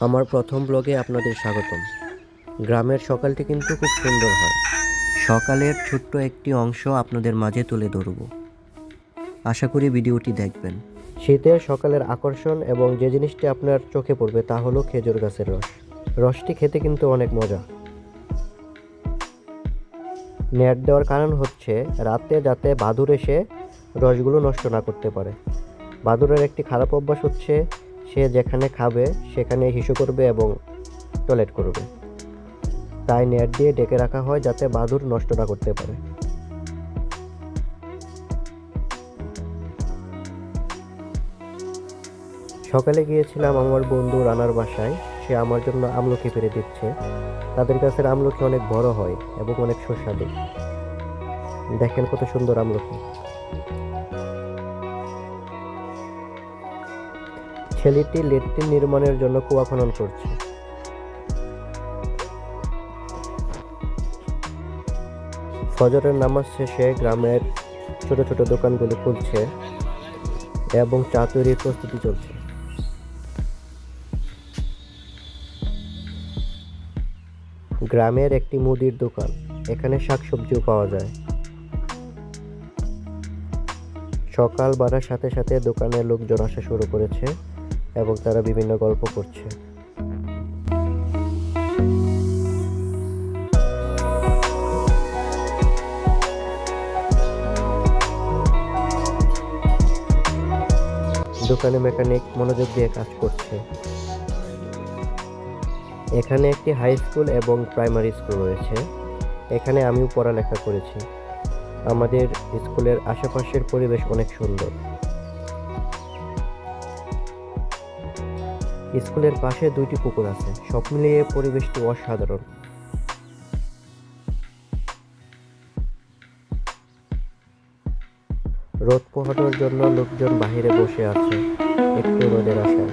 আমার প্রথম ব্লগে আপনাদের স্বাগতম। গ্রামের সকালটি কিন্তু খুব সুন্দর হয়। সকালের ছোট্ট একটি অংশ আপনাদের মাঝে তুলে ধরব। আশা করি ভিডিওটি দেখবেন। শীতের সকালের আকর্ষণ এবং যে জিনিসটি আপনার চোখে পড়বে তা হলো খেজুর গাছের রস। রসটি খেতে কিন্তু অনেক মজা। নেট দেওয়ার কারণ হচ্ছে রাতে যাতে বাদুড় এসে রসগুলো নষ্ট না করতে পারে। বাদুড়ের একটি খারাপ অভ্যাস হচ্ছে সে যেখানে খাবে সেখানে হিসু করবে এবং টয়লেট করবে। তাই নেট দিয়ে ডেকে রাখা হয় যাতে বাদুড় নষ্ট না করতে পারে। সকালে গিয়েছিলাম আমার বন্ধু রানার বাসায়। সে আমার জন্য আমলকি পেড়ে দিচ্ছে। তাদের কাছের আমলকি অনেক বড় হয় এবং অনেক সুস্বাদু। দেখেন কত সুন্দর আমলকি। ছেলেটি লেট্রিন নির্মাণের জন্য কুয়া খনন করছে। ফজরের নামাজ শেষে গ্রামের ছোট ছোট দোকানগুলো খুলছে এবং চা তৈরির প্রস্তুতি চলছে। গ্রামের একটি মুদির দোকান, এখানে শাকসবজিও পাওয়া যায়। সকাল বাড়ার সাথে সাথে দোকানে লোকজন আসা শুরু করেছে এবং তারা বিভিন্ন গল্প করছে। দোকানে মেকানিক মনোযোগ দিয়ে কাজ করছে। এখানে একটি হাই স্কুল এবং প্রাইমারি স্কুল রয়েছে। এখানে আমিও পড়ালেখা করেছি। আমাদের স্কুলের আশেপাশের পরিবেশ অনেক সুন্দর। স্কুলের পাশে দুইটি পুকুর আছে, সব মিলিয়ে পরিবেশটি অসাধারণ। রোদ পোহানোর জন্য লোকজন বাহিরে বসে আছে একটু রোদের আশায়।